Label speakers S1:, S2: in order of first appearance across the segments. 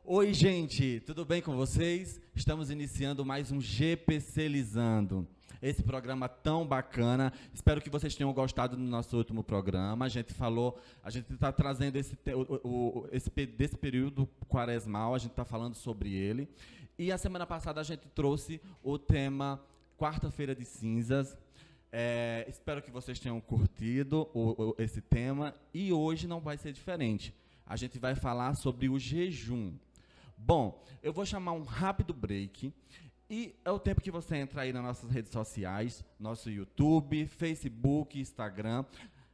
S1: Oi, gente, tudo bem com vocês? Estamos iniciando mais um GPClizando. Esse programa tão bacana. Espero que vocês tenham gostado do nosso último programa. A gente está trazendo desse período quaresmal, a gente está falando sobre ele. E a semana passada a gente trouxe o tema Quarta-feira de Cinzas. Espero que vocês tenham curtido esse tema. E hoje não vai ser diferente. A gente vai falar sobre o jejum. Bom, eu vou chamar um rápido break e é o tempo que você entra aí nas nossas redes sociais, nosso YouTube, Facebook, Instagram.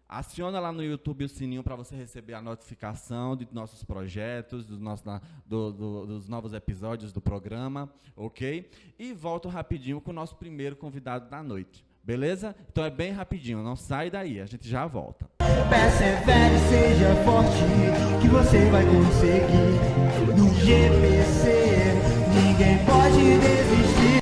S1: Aciona lá no YouTube o sininho para você receber a notificação de nossos projetos, dos novos episódios do programa, ok? E volto rapidinho com o nosso primeiro convidado da noite, beleza? Então é bem rapidinho, não sai daí, a gente já volta.
S2: Persevere, seja forte, que você vai conseguir. No GPC, ninguém pode desistir.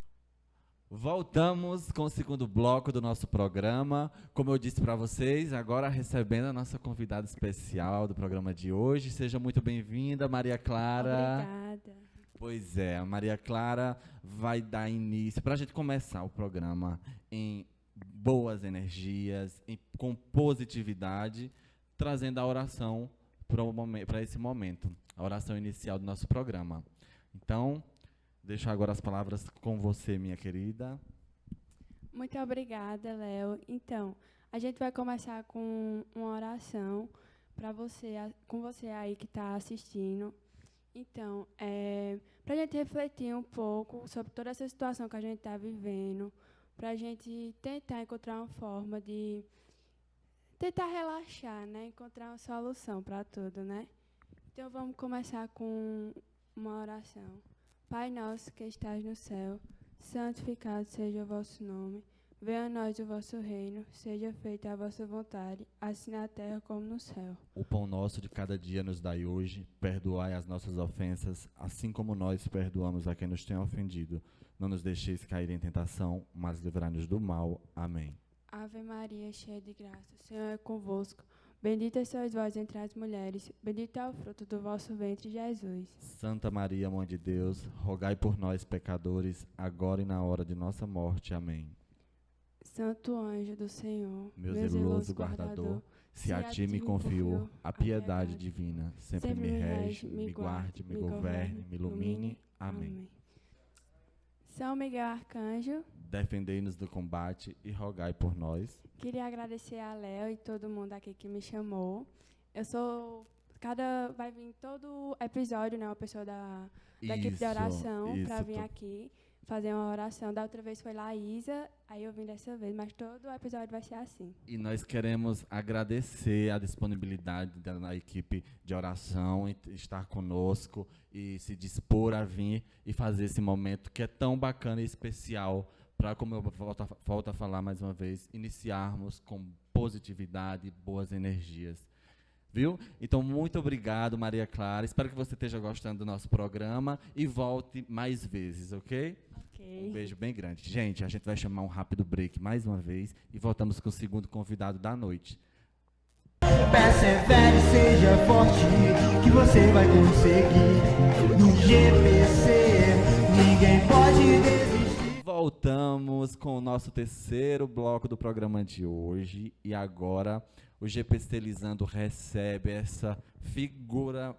S1: Voltamos com o segundo bloco do nosso programa. Como eu disse para vocês, agora recebendo a nossa convidada especial do programa de hoje. Seja muito bem-vinda, Maria Clara.
S3: Obrigada.
S1: Pois é, a Maria Clara vai dar início, para a gente começar o programa em boas energias, com positividade, trazendo a oração para esse momento, a oração inicial do nosso programa. Então, deixo agora as palavras com você, minha querida.
S3: Muito obrigada, Léo. Então, a gente vai começar com uma oração para você, com você aí que está assistindo. Então, para a gente refletir um pouco sobre toda essa situação que a gente está vivendo, para a gente tentar encontrar uma forma de tentar relaxar, né? Encontrar uma solução para tudo, né? Então, vamos começar com uma oração. Pai nosso que estás no céu, santificado seja o vosso nome. Venha a nós o vosso reino, seja feita a vossa vontade, assim na terra como no céu.
S1: O pão nosso de cada dia nos dai hoje, perdoai as nossas ofensas, assim como nós perdoamos a quem nos tem ofendido. Não nos deixeis cair em tentação, mas livrai-nos do mal. Amém.
S3: Ave Maria, cheia de graça, o Senhor é convosco. Bendita sois vós entre as mulheres, bendito é o fruto do vosso ventre, Jesus.
S1: Santa Maria, Mãe de Deus, rogai por nós, pecadores, agora e na hora de nossa morte. Amém.
S3: Santo anjo do Senhor,
S1: Meu zeloso guardador, se a ti me confio a piedade divina, sempre me rege, me guarde, me governe, me ilumine. Amém.
S3: São Miguel Arcanjo,
S1: defendei-nos do combate e rogai por nós.
S3: Queria agradecer a Léo e todo mundo aqui que me chamou. Vai vir todo episódio, né, uma pessoa da equipe de oração para vir aqui fazer uma oração. Da outra vez foi Laísa, aí eu vim dessa vez, mas todo o episódio vai ser assim.
S1: E nós queremos agradecer a disponibilidade da equipe de oração, em estar conosco e se dispor a vir e fazer esse momento que é tão bacana e especial para, como eu volto a falar mais uma vez, iniciarmos com positividade e boas energias. Viu? Então, muito obrigado, Maria Clara. Espero que você esteja gostando do nosso programa e volte mais vezes, ok?
S3: Ok.
S1: Um beijo bem grande. Gente, a gente vai chamar um rápido break mais uma vez e voltamos com o segundo convidado da noite.
S2: Persevere, seja forte, que você vai conseguir. No GPC, ninguém pode desistir.
S1: Voltamos com o nosso terceiro bloco do programa de hoje e agora o GPClizando recebe essa figura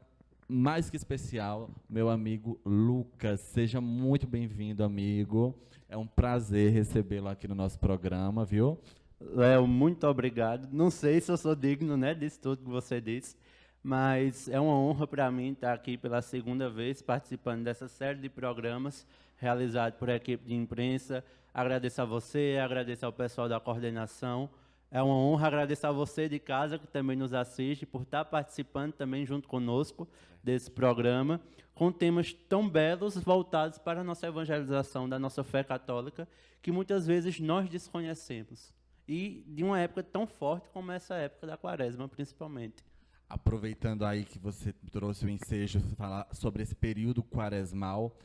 S1: mais que especial, meu amigo Lucas. Seja muito bem-vindo, amigo. É um prazer recebê-lo aqui no nosso programa, viu?
S4: Léo, muito obrigado. Não sei se eu sou digno, né, disso tudo que você disse, mas é uma honra para mim estar aqui pela segunda vez participando dessa série de programas realizados por equipe de imprensa. Agradeço a você, agradeço ao pessoal da coordenação. É uma honra, agradecer a você de casa que também nos assiste por estar participando também junto conosco desse programa, com temas tão belos voltados para a nossa evangelização da nossa fé católica, que muitas vezes nós desconhecemos. E de uma época tão forte como essa época da Quaresma, principalmente.
S1: Aproveitando aí que você trouxe o ensejo, falar sobre esse período quaresmal.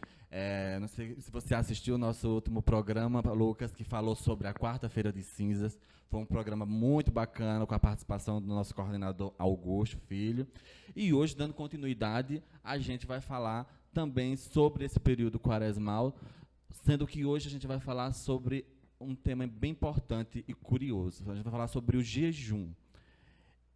S1: Não sei se você assistiu o nosso último programa, Lucas, que falou sobre a Quarta-feira de Cinzas. Foi um programa muito bacana, com a participação do nosso coordenador Augusto Filho. E hoje, dando continuidade, a gente vai falar também sobre esse período quaresmal, sendo que hoje a gente vai falar sobre um tema bem importante e curioso. A gente vai falar sobre o jejum.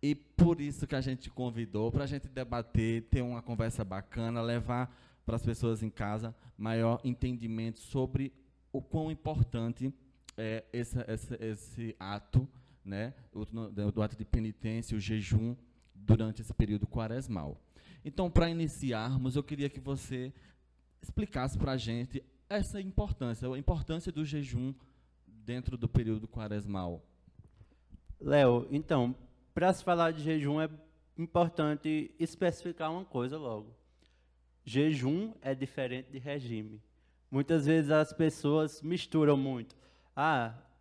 S1: E por isso que a gente convidou, para a gente debater, ter uma conversa bacana, levar para as pessoas em casa maior entendimento sobre o quão importante é esse ato, né, do ato de penitência, o jejum, durante esse período quaresmal. Então, para iniciarmos, eu queria que você explicasse para a gente essa importância, a importância do jejum dentro do período quaresmal.
S4: Léo, então, para se falar de jejum é importante especificar uma coisa logo. Jejum é diferente de regime. Muitas vezes as pessoas misturam muito.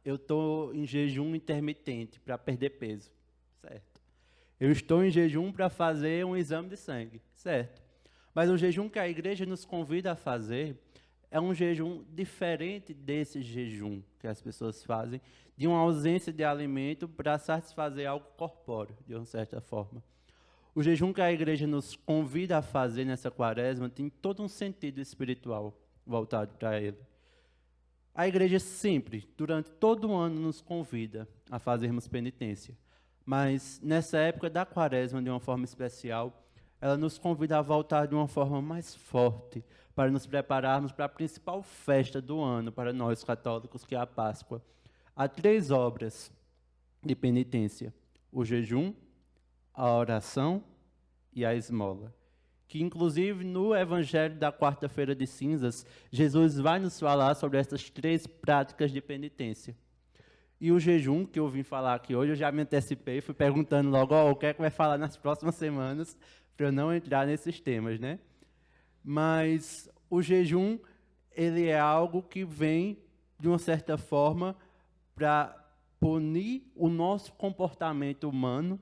S4: Eu estou em jejum intermitente para perder peso. Certo. Eu estou em jejum para fazer um exame de sangue. Certo. Mas o jejum que a igreja nos convida a fazer é um jejum diferente desse jejum que as pessoas fazem, de uma ausência de alimento para satisfazer algo corpóreo, de uma certa forma. O jejum que a igreja nos convida a fazer nessa quaresma tem todo um sentido espiritual voltado para ele. A igreja sempre, durante todo o ano, nos convida a fazermos penitência. Mas nessa época da quaresma, de uma forma especial, ela nos convida a voltar de uma forma mais forte, para nos prepararmos para a principal festa do ano para nós católicos, que é a Páscoa. Há 3 obras de penitência: o jejum, a oração e a esmola. Que, inclusive, no Evangelho da Quarta-feira de Cinzas, Jesus vai nos falar sobre essas 3 práticas de penitência. E o jejum, que eu vim falar aqui hoje, eu já me antecipei, fui perguntando logo o que é que vai falar nas próximas semanas, para eu não entrar nesses temas, né? Mas o jejum, ele é algo que vem, de uma certa forma, para punir o nosso comportamento humano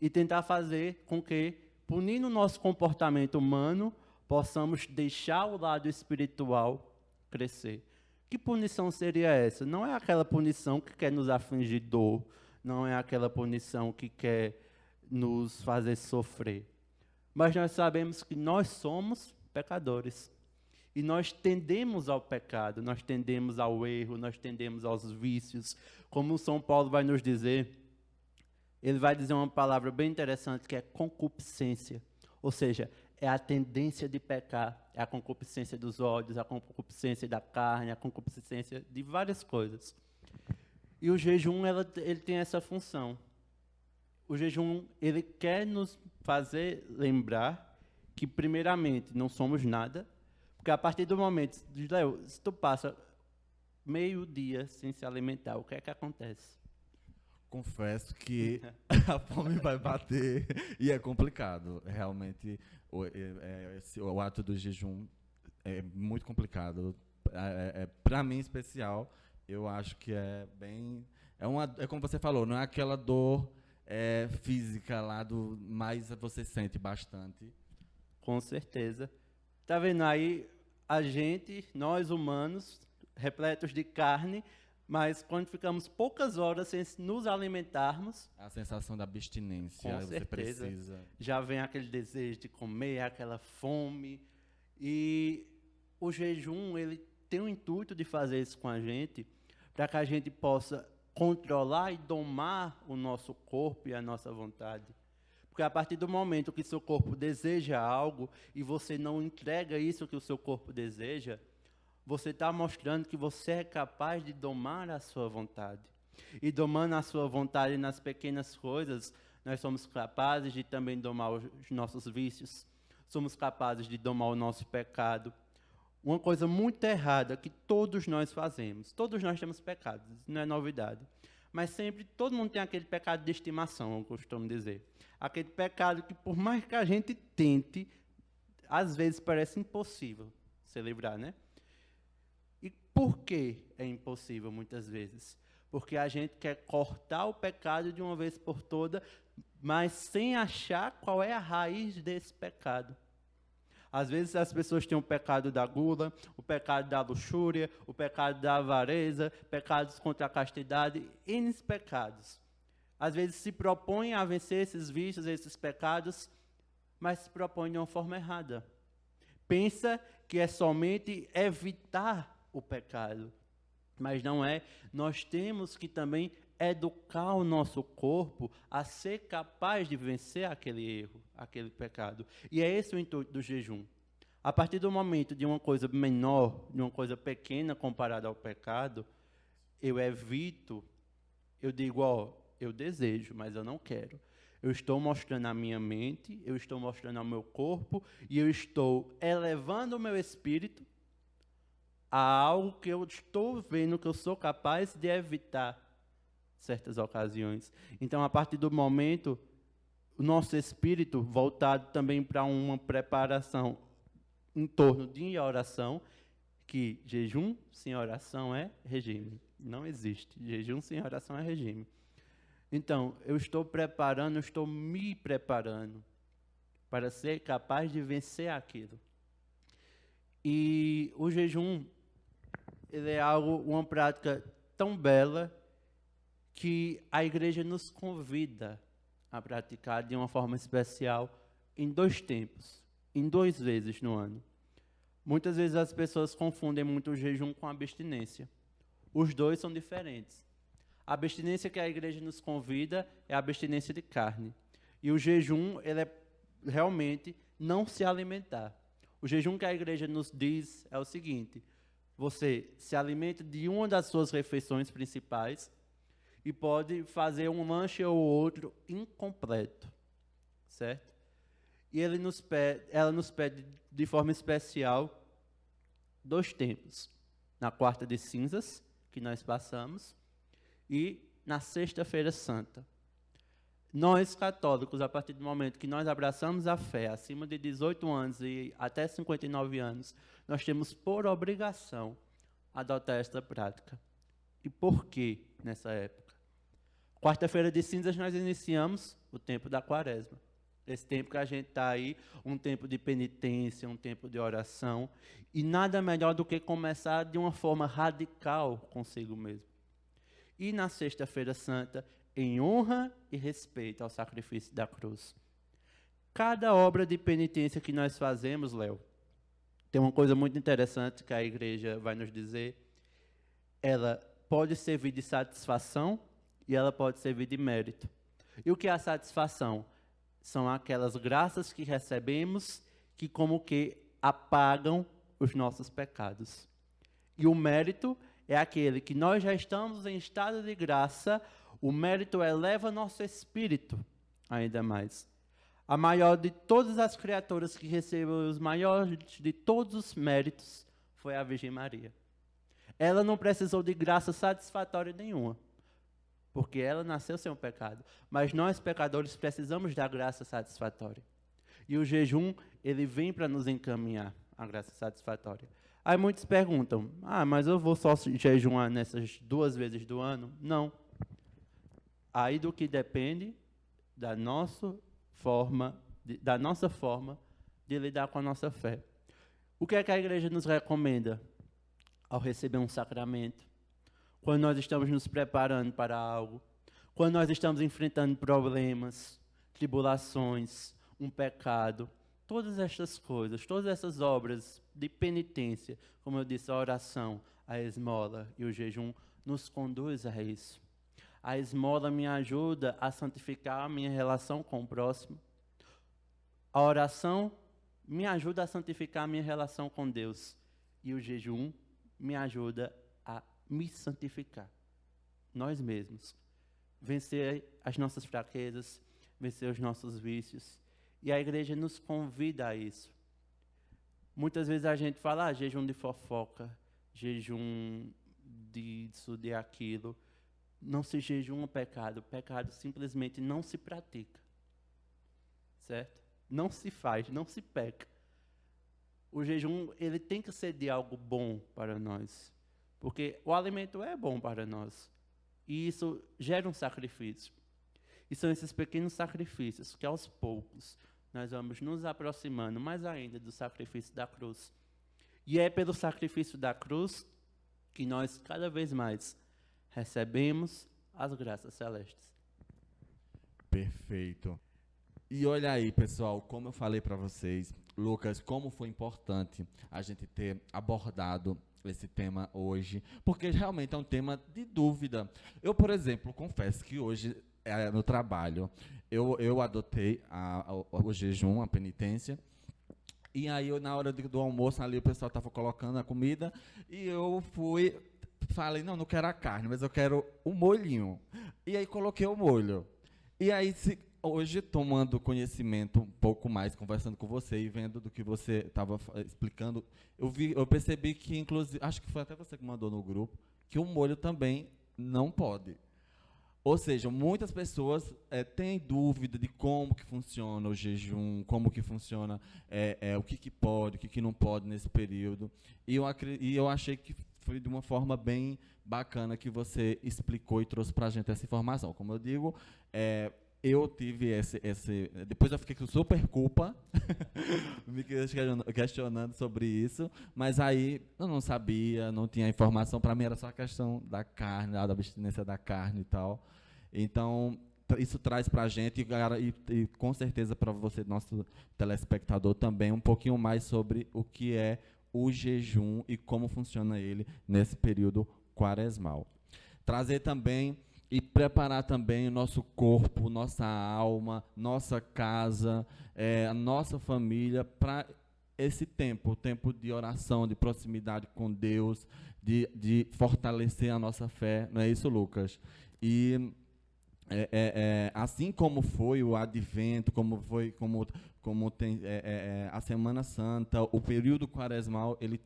S4: e tentar fazer com que, punindo o nosso comportamento humano, possamos deixar o lado espiritual crescer. Que punição seria essa? Não é aquela punição que quer nos afligir dor, não é aquela punição que quer nos fazer sofrer. Mas nós sabemos que nós somos pecadores. E nós tendemos ao pecado, nós tendemos ao erro, nós tendemos aos vícios. Como São Paulo vai nos dizer, ele vai dizer uma palavra bem interessante, que é concupiscência. Ou seja, é a tendência de pecar, é a concupiscência dos olhos, a concupiscência da carne, a concupiscência de várias coisas. E o jejum, ele tem essa função. O jejum, ele quer nos fazer lembrar que, primeiramente, não somos nada, porque a partir do momento, Léo, se tu passa meio dia sem se alimentar, o que é que acontece?
S1: Confesso que a fome vai bater e é complicado. Realmente, o ato do jejum é muito complicado. Para mim, em especial, eu acho que é bem... É como você falou, não é aquela dor física lá, mas você sente bastante.
S4: Com certeza. Está vendo aí, nós humanos, repletos de carne, mas quando ficamos poucas horas sem nos alimentarmos...
S1: A sensação da abstinência,
S4: com
S1: você
S4: certeza,
S1: precisa...
S4: já vem aquele desejo de comer, aquela fome. E o jejum, ele tem o intuito de fazer isso com a gente, para que a gente possa controlar e domar o nosso corpo e a nossa vontade. Porque a partir do momento que seu corpo deseja algo e você não entrega isso que o seu corpo deseja, você está mostrando que você é capaz de domar a sua vontade. E domando a sua vontade nas pequenas coisas, nós somos capazes de também domar os nossos vícios, somos capazes de domar o nosso pecado. Uma coisa muito errada que todos nós fazemos, todos nós temos pecados, isso não é novidade. Mas sempre, todo mundo tem aquele pecado de estimação, eu costumo dizer. Aquele pecado que, por mais que a gente tente, às vezes parece impossível se livrar, né? E por que é impossível, muitas vezes? Porque a gente quer cortar o pecado de uma vez por toda, mas sem achar qual é a raiz desse pecado. Às vezes as pessoas têm o pecado da gula, o pecado da luxúria, o pecado da avareza, pecados contra a castidade, N pecados. Às vezes se propõem a vencer esses vícios, esses pecados, mas se propõem de uma forma errada. Pensa que é somente evitar o pecado, mas não é. Nós temos que também educar o nosso corpo a ser capaz de vencer aquele erro, aquele pecado. E é esse o intuito do jejum. A partir do momento de uma coisa menor, de uma coisa pequena comparada ao pecado, eu evito, eu digo, eu desejo, mas eu não quero. Eu estou mostrando a minha mente, eu estou mostrando ao meu corpo, e eu estou elevando o meu espírito a algo que eu estou vendo que eu sou capaz de evitar certas ocasiões. Então, a partir do momento, o nosso espírito voltado também para uma preparação em torno de oração, que jejum sem oração é regime. Não existe. Jejum sem oração é regime. Então, eu estou preparando, eu estou me preparando para ser capaz de vencer aquilo. E o jejum, ele é uma prática tão bela que a igreja nos convida a praticar de uma forma especial em 2 tempos, em 2 vezes no ano. Muitas vezes as pessoas confundem muito o jejum com a abstinência. Os 2 são diferentes. A abstinência que a igreja nos convida é a abstinência de carne. E o jejum, ele é realmente não se alimentar. O jejum que a igreja nos diz é o seguinte: você se alimenta de uma das suas refeições principais e pode fazer um lanche ou outro incompleto, certo? E ela nos pede de forma especial 2 tempos. Na quarta de cinzas, que nós passamos, e na sexta-feira santa. Nós, católicos, a partir do momento que nós abraçamos a fé, acima de 18 anos e até 59 anos, nós temos por obrigação adotar esta prática. E por que nessa época? Quarta-feira de cinzas nós iniciamos o tempo da quaresma. Esse tempo que a gente está aí, um tempo de penitência, um tempo de oração, e nada melhor do que começar de uma forma radical consigo mesmo. E na sexta-feira santa, em honra e respeito ao sacrifício da cruz. Cada obra de penitência que nós fazemos, Léo, tem uma coisa muito interessante que a igreja vai nos dizer. Ela pode servir de satisfação e ela pode servir de mérito. E o que é a satisfação? São aquelas graças que recebemos que como que apagam os nossos pecados. E o mérito é aquele que nós já estamos em estado de graça, o mérito eleva nosso espírito ainda mais. A maior de todas as criaturas que recebeu os maiores de todos os méritos foi a Virgem Maria. Ela não precisou de graça satisfatória nenhuma, porque ela nasceu sem o pecado. Mas nós, pecadores, precisamos da graça satisfatória. E o jejum, ele vem para nos encaminhar a graça satisfatória. Aí muitos perguntam, mas eu vou só jejuar nessas 2 vezes do ano? Não. Aí do que depende da nossa forma de lidar com a nossa fé. O que é que a igreja nos recomenda ao receber um sacramento? Quando nós estamos nos preparando para algo, quando nós estamos enfrentando problemas, tribulações, um pecado, todas estas coisas, todas essas obras de penitência, como eu disse, a oração, a esmola e o jejum, nos conduz a isso. A esmola me ajuda a santificar a minha relação com o próximo. A oração me ajuda a santificar a minha relação com Deus. E o jejum me ajuda a me santificar, nós mesmos. Vencer as nossas fraquezas, vencer os nossos vícios. E a igreja nos convida a isso. Muitas vezes a gente fala, jejum de fofoca, jejum disso, de aquilo. Não se jejuma pecado. Pecado simplesmente não se pratica. Certo? Não se faz, não se peca. O jejum, ele tem que ser de algo bom para nós. Porque o alimento é bom para nós. E isso gera um sacrifício. E são esses pequenos sacrifícios que, aos poucos, nós vamos nos aproximando mais ainda do sacrifício da cruz. E é pelo sacrifício da cruz que nós, cada vez mais, recebemos as graças celestes.
S1: Perfeito. E olha aí, pessoal, como eu falei para vocês, Lucas, como foi importante a gente ter abordado esse tema hoje, porque realmente é um tema de dúvida. Eu, por exemplo, confesso que hoje, no trabalho, eu adotei o jejum, a penitência, e aí na hora do almoço ali o pessoal estava colocando a comida, e eu falei, não quero a carne, mas eu quero o molhinho. E aí coloquei o molho. E aí, hoje, tomando conhecimento um pouco mais, conversando com você e vendo do que você estava explicando, eu percebi que, inclusive, acho que foi até você que mandou no grupo, que o molho também não pode. Ou seja, muitas pessoas têm dúvida de como que funciona o jejum, como que funciona o que pode, o que não pode nesse período. E eu achei que foi de uma forma bem bacana que você explicou e trouxe para a gente essa informação. Como eu digo, eu tive depois eu fiquei com super culpa, me questionando sobre isso, mas aí eu não sabia, não tinha informação, para mim era só a questão da carne, da abstinência da carne e tal. Então, isso traz para a gente, e com certeza para você, nosso telespectador, também um pouquinho mais sobre o que é o jejum e como funciona ele nesse período quaresmal. Trazer também e preparar também o nosso corpo, nossa alma, nossa casa, a nossa família para esse tempo, o tempo de oração, de proximidade com Deus, de fortalecer a nossa fé. Não é isso, Lucas? E assim como foi o Advento, como tem a Semana Santa, o período quaresmal, ele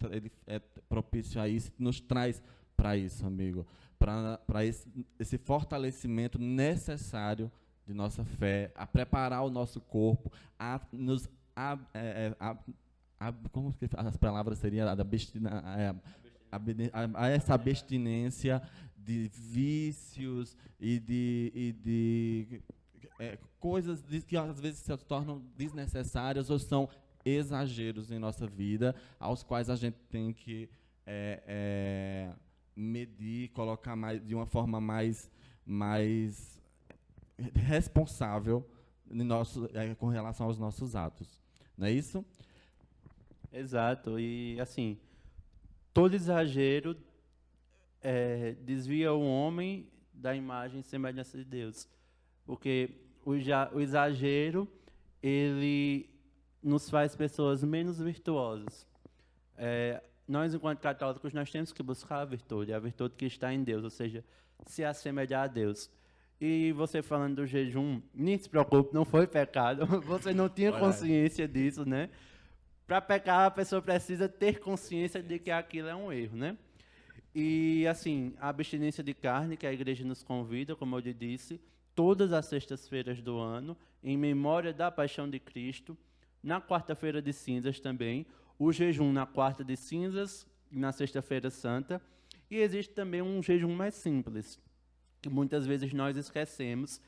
S1: é propício a isso, nos traz para isso, amigo, para esse fortalecimento necessário de nossa fé, a preparar o nosso corpo, como que as palavras seriam? Essa abstinência de vícios e de coisas que às vezes se tornam desnecessárias ou são exageros em nossa vida, aos quais a gente tem que medir, colocar de uma forma mais responsável com relação aos nossos atos. Não é isso?
S4: Exato. E, assim, todo exagero desvia o homem da imagem e semelhança de Deus. Porque o exagero, ele nos faz pessoas menos virtuosas. Nós, enquanto católicos, nós temos que buscar a virtude que está em Deus, ou seja, se assemelhar a Deus. E você falando do jejum, nem se preocupe, não foi pecado, você não tinha consciência disso, né? Para pecar, a pessoa precisa ter consciência de que aquilo é um erro, né? E, assim, a abstinência de carne, que a igreja nos convida, como eu lhe disse, todas as sextas-feiras do ano, em memória da paixão de Cristo, na quarta-feira de cinzas também, o jejum na quarta de cinzas e na sexta-feira santa, e existe também um jejum mais simples, que muitas vezes nós esquecemos,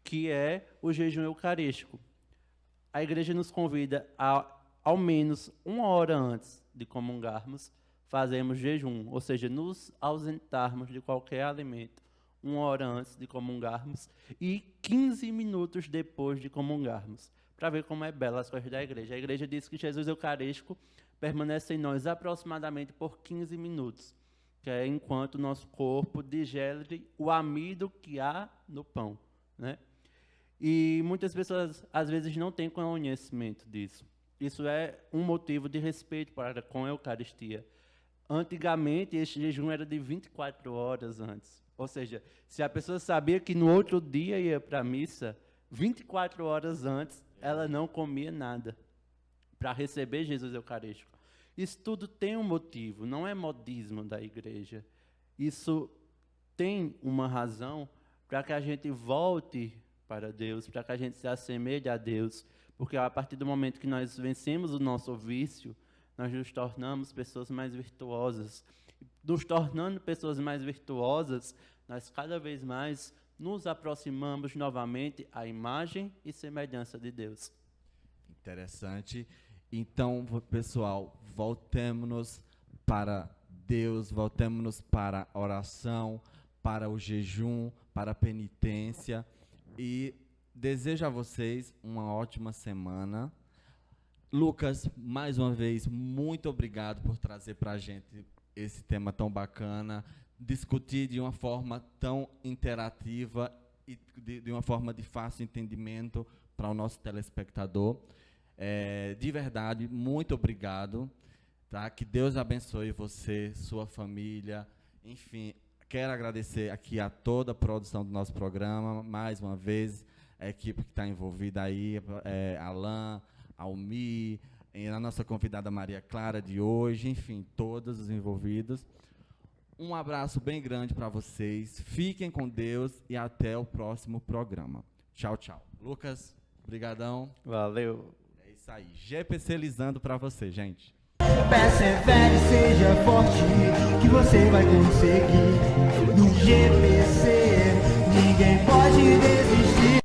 S4: que é o jejum eucarístico. A igreja nos convida ao menos 1 hora antes de comungarmos, fazemos jejum, ou seja, nos ausentarmos de qualquer alimento 1 hora antes de comungarmos e 15 minutos depois de comungarmos, para ver como é bela as coisas da igreja. A igreja diz que Jesus Eucarístico permanece em nós aproximadamente por 15 minutos, que é enquanto o nosso corpo digere o amido que há no pão, né? E muitas pessoas, às vezes, não têm conhecimento disso. Isso é um motivo de respeito para com a Eucaristia. Antigamente, esse jejum era de 24 horas antes. Ou seja, se a pessoa sabia que no outro dia ia para a missa, 24 horas antes, ela não comia nada para receber Jesus Eucarístico. Isso tudo tem um motivo, não é modismo da igreja. Isso tem uma razão para que a gente volte para Deus, para que a gente se assemelhe a Deus, porque a partir do momento que nós vencemos o nosso vício, nós nos tornamos pessoas mais virtuosas. Nos tornando pessoas mais virtuosas, nós cada vez mais nos aproximamos novamente à imagem e semelhança de Deus.
S1: Interessante. Então, pessoal, voltemos-nos para Deus, voltemos-nos para a oração, para o jejum, para a penitência. E desejo a vocês uma ótima semana. Lucas, mais uma vez, muito obrigado por trazer para a gente esse tema tão bacana, discutir de uma forma tão interativa e de uma forma de fácil entendimento para o nosso telespectador. De verdade, muito obrigado. Tá? Que Deus abençoe você, sua família. Enfim, quero agradecer aqui a toda a produção do nosso programa, mais uma vez, a equipe que está envolvida aí, Alain, Almi, a nossa convidada Maria Clara de hoje, enfim, todos os envolvidos. Um abraço bem grande para vocês, fiquem com Deus e até o próximo programa. Tchau, tchau. Lucas, brigadão.
S4: Valeu.
S1: É isso aí, GPClizando para você, gente.
S2: Persevere, seja forte, que você vai conseguir. No GPC, ninguém pode desistir.